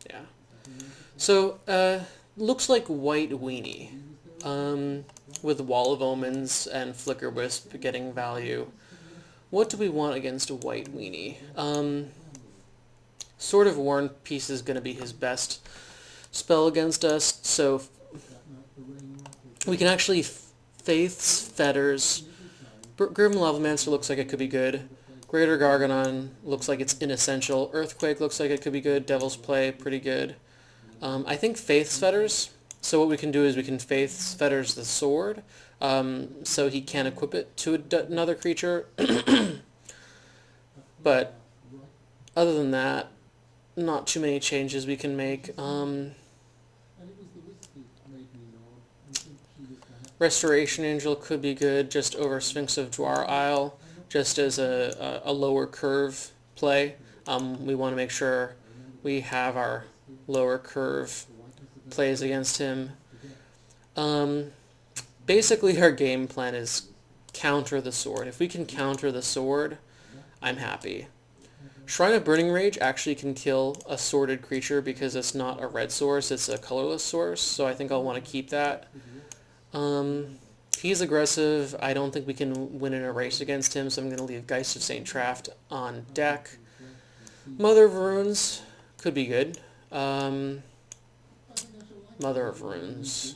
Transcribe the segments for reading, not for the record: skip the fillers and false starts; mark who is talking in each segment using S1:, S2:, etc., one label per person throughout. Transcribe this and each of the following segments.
S1: Yeah. So, looks like White Weenie. With Wall of Omens and Flicker Wisp getting value. What do we want against a White Weenie? Sword of War and Peace is going to be his best spell against us, so we can actually Faith's Fetters. Grim Lavamancer looks like it could be good. Greater Garganon looks like it's inessential. Earthquake looks like it could be good. Devil's Play, pretty good. I think Faith's Fetters. So what we can do is we can Faith's Fetters the sword, so he can equip it to another creature. But other than that, not too many changes we can make. Restoration Angel could be good just over Sphinx of Dwar Isle, just as a lower curve play. We want to make sure we have our lower curve plays against him. Basically, our game plan is counter the sword. If we can counter the sword, I'm happy. Shrine of Burning Rage actually can kill a sorted creature because it's not a red source, it's a colorless source, so I think I'll want to keep that. He's aggressive. I don't think we can win in a race against him, so I'm going to leave Geist of St. Traft on deck. Mother of Runes could be good. Mother of Runes.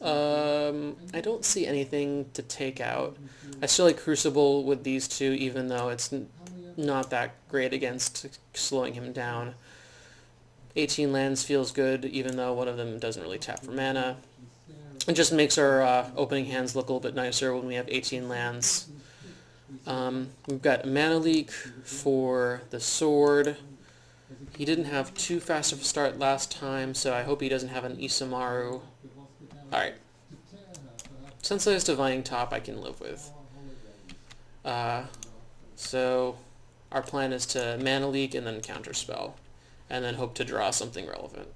S1: I don't see anything to take out. I still like Crucible with these two, even though it's not that great against slowing him down. 18 lands feels good, even though one of them doesn't really tap for mana. It just makes our opening hands look a little bit nicer when we have 18 lands. We've got Mana Leak for the sword. He didn't have too fast of a start last time, so I hope he doesn't have an Isamaru. Alright. Sensei's Divining Top I can live with. So our plan is to Mana Leak and then Counterspell, and then hope to draw something relevant.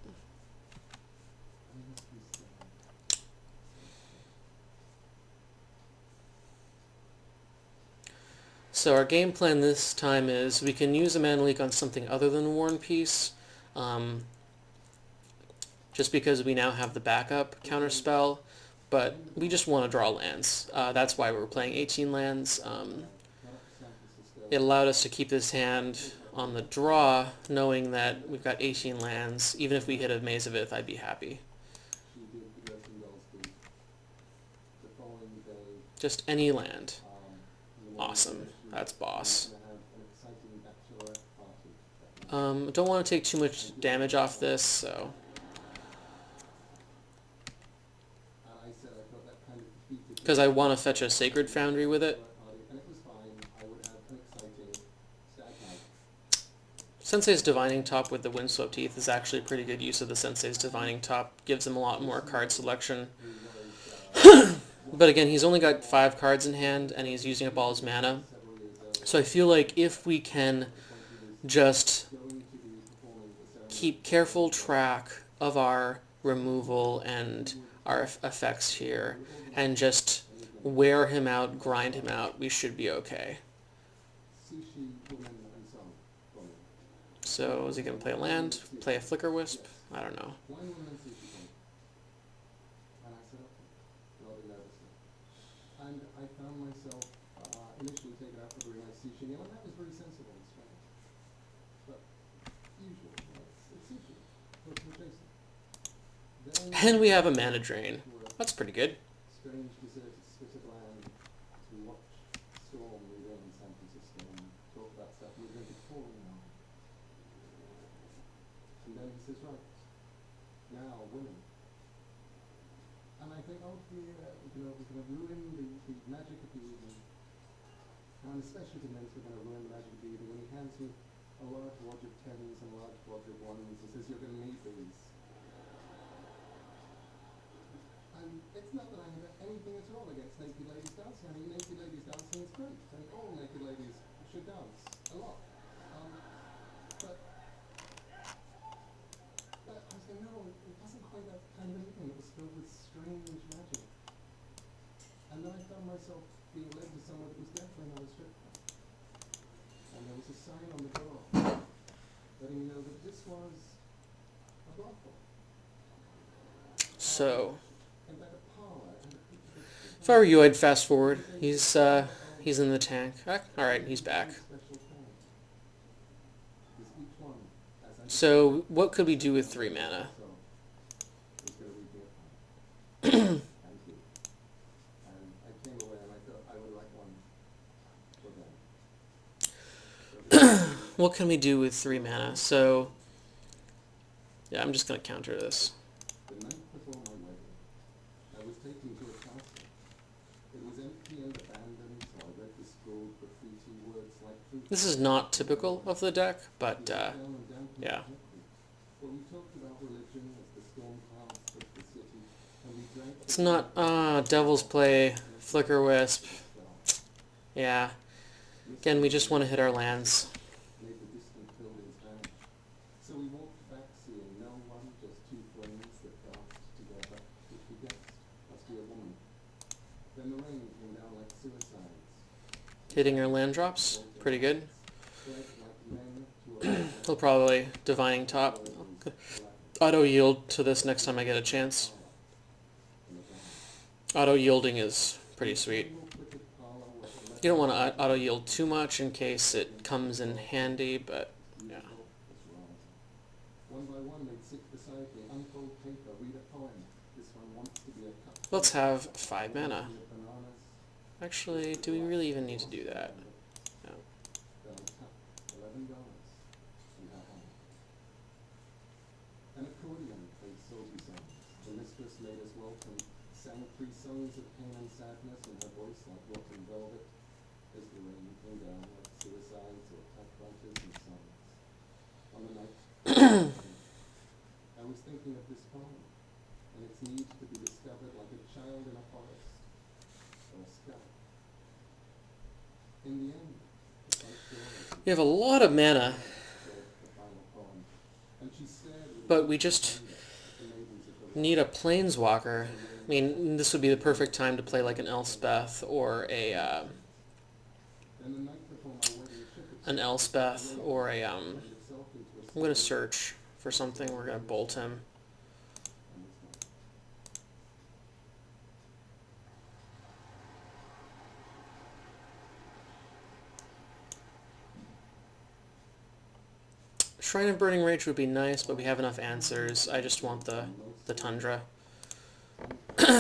S1: So our game plan this time is we can use a Mana Leak on something other than War and Peace, just because we now have the backup Counterspell, but we just want to draw lands. That's why we're playing 18 lands. It allowed us to keep this hand on the draw, knowing that we've got 18 lands. Even if we hit a Maze of Ith, I'd be happy. Just any land. Awesome. That's boss. Don't want to take too much damage off this, so... because I want to fetch a Sacred Foundry with it. Sensei's Divining Top with the Windswept Teeth is actually a pretty good use of the Sensei's Divining Top. Gives him a lot more card selection. But again, he's only got 5 cards in hand, and he's using up all his mana. So I feel like if we can just keep careful track of our removal and our effects here, and just wear him out, grind him out, we should be okay. So is he going to play a land? Play a Flicker Wisp? I don't know.
S2: And I found myself initially taken out for doing Sushi, and that was very sensible and strange. But usual, it's Sushi. What's Jason?
S1: And we have a Mana Drain. That's pretty good.
S2: Strange deserted spit of land to watch storm within San Francisco and talk about stuff we're going to be falling now. And then he says, right, now women. And I think, oh dear, we're going to ruin the magic of the evening. And especially to men's, we're going to ruin the magic of the evening. When he hands me a large wad of tens and a large wad of ones, he says, you're going to need these. And it's not that I have anything at all against naked ladies dancing. I mean, naked ladies dancing is great, and all naked ladies should dance a lot. But I was saying, no, it wasn't quite that kind of an evening. It was filled with strange magic. And then I found myself being led to somewhere that was definitely not a strip club. And there was a sign on the door letting me know that this was a brothel,
S1: So,
S2: and like a parlor, and a picture of
S1: if I were you, I'd fast forward. He's in the tank. Alright, he's back.
S2: special time. Because each one, as I
S1: So, what could we do with 3 mana?
S2: so, is going to read me a poem. Thank you. And I came away and I thought I would like one for them. So
S1: What can we do with 3 mana? So, yeah, I'm just going to counter this.
S2: the night before my wedding, I was taken to a castle. It was empty and abandoned, so I read the scrolled graffiti words like truth.
S1: This is not typical of the deck, but,
S2: Down and down to
S1: yeah.
S2: Well, we talked about religion as the storm clouds took the city, and we drank
S1: It's not, Devil's Play, Flicker Wisp. Yeah. Again, we just want to hit our lands.
S2: made the distant buildings vanish. So we walked back, seeing no one, just two flames that danced together, which we guessed must be a woman. Then the rain came down like suicides.
S1: Hitting our land drops. Pretty good.
S2: Fled like men to a
S1: He'll probably Divining Top. Auto yield to this next time I get a chance. Auto yielding is pretty sweet. You don't want to auto yield too much in case it comes in handy, but yeah.
S2: One by one they'd sit beside me, unfold paper, read a poem. This one wants to be a cup.
S1: Let's have 5 mana.
S2: Bananas.
S1: Actually, do we really even need to do that? No.
S2: $11. And have one. An accordion played Sophie songs. The mistress made us welcome, sang 3 songs of pain and sadness in her voice like rotten velvet, as the rain came down like suicides or typewriters and songs. On the night, I was thinking of this poem, and its need to be discovered like a child in a forest, or a scout. In the end, the front door
S1: We have a lot of mana,
S2: read the final poem, and she stared with
S1: but we just
S2: the maidens of the
S1: need a Planeswalker. I mean, this would be the perfect time to play like an Elspeth or a,
S2: then the night before my wedding, ship
S1: an Elspeth or a,
S2: itself into a
S1: I'm going to search for something. We're going to bolt him.
S2: and was not.
S1: Shrine of Burning Rage would be nice, but we have enough answers. I just want the Tundra.
S2: This is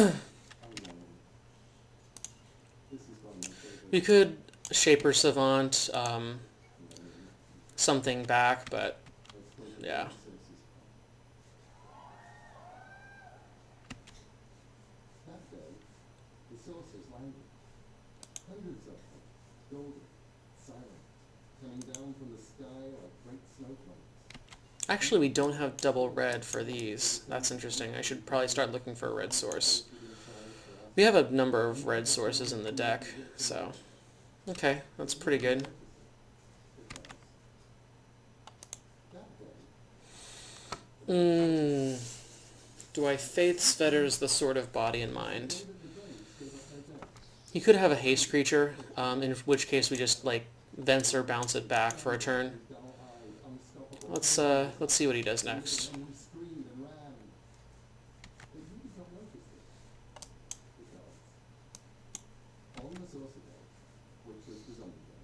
S2: one of my favorite.
S1: We could Shaper Savant, something back, but yeah.
S2: That day, the saucers landed. Hundreds of them, golden, silent, coming down from the sky like great snowflakes.
S1: Actually, we don't have double red for these. That's interesting. I should probably start looking for a red source. We have a number of red sources in the deck, so... Okay, that's pretty good. Do I Faith's Fetters the Sword of Body and Mind? You could have a haste creature, in which case we just, like, Vents or bounce it back for a turn. Let's see what he does next.
S2: And we screamed and ran. But you did not notice it. Because on the saucer day, which was the zombie day,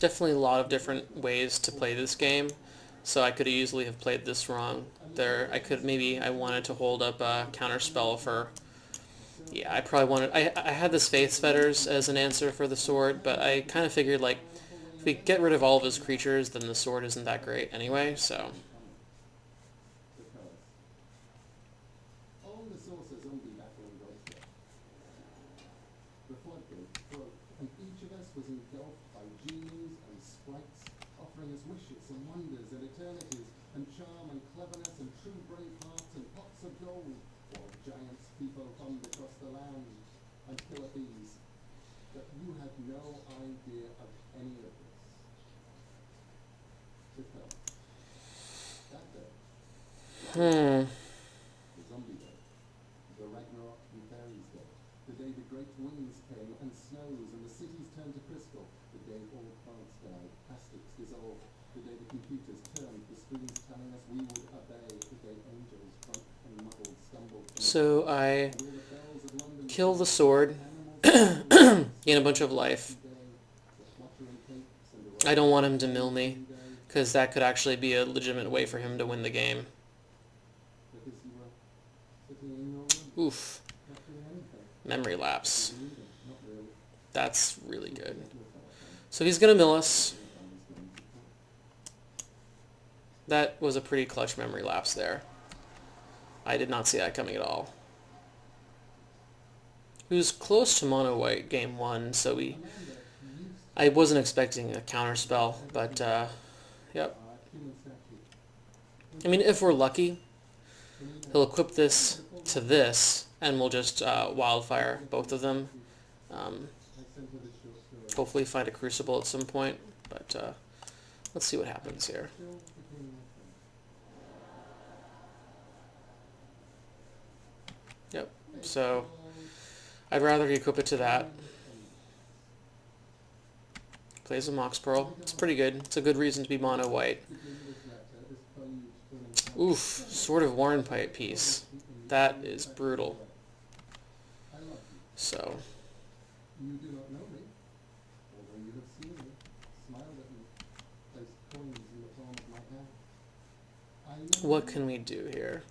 S1: Definitely a lot of different ways to play this game, so I could easily have played this wrong. I wanted to hold up a counterspell for... Yeah, I probably wanted... I had this Faith's Fetters as an answer for the sword, but I kind of figured, like, if we get rid of all of his creatures, then the sword isn't that great anyway, so...
S2: because on the saucer zombie battle embraced it. The floodgate broke, and each of us was engulfed by genies and sprites, offering us wishes and wonders and eternities, and charm and cleverness and true brave hearts and pots of gold, while giants people hummed across the land, and killer bees. But you had no idea of any of this. Because that day, the zombie day, the Ragnarok and fairies day, the day the great winds came and snows and the cities turned to crystal, the day all plants died, plastics dissolved, the day the computers turned the screens telling us we would obey,
S1: So I
S2: Will the bells of London
S1: kill the
S2: tell
S1: sword,
S2: animals
S1: gain a bunch of life.
S2: day, the fluttering capes and the
S1: I don't want him to mill me,
S2: day,
S1: because that could actually be a legitimate way for him to win the game.
S2: because you were sitting in your room,
S1: Oof.
S2: not doing anything,
S1: Memory lapse.
S2: reading, not really.
S1: That's really good.
S2: Your telephone.
S1: So he's going to mill us.
S2: Your phone is going to call.
S1: That was a pretty clutch memory lapse there. I did not see that coming at all. He was close to mono white game one, so
S2: Amanda used
S1: I wasn't expecting a counter spell, but yep.
S2: human statue.
S1: I mean, if we're lucky, he'll equip this to this, and we'll just wildfire both of them.
S2: I sent her this short story.
S1: Hopefully find a crucible at some point, but let's see what happens here.
S2: Still became my friend.
S1: Yep. So I'd rather he equip it to that. Plays a Mox Pearl. It's pretty good. It's a good reason to be mono white. Oof, Sword of Warrenpipe piece. That is brutal.
S2: I love you.
S1: So,
S2: You do not know me, although you have seen me, smiled at me, placed coins in the palm of my hand. I know
S1: what
S2: you.
S1: can we do here?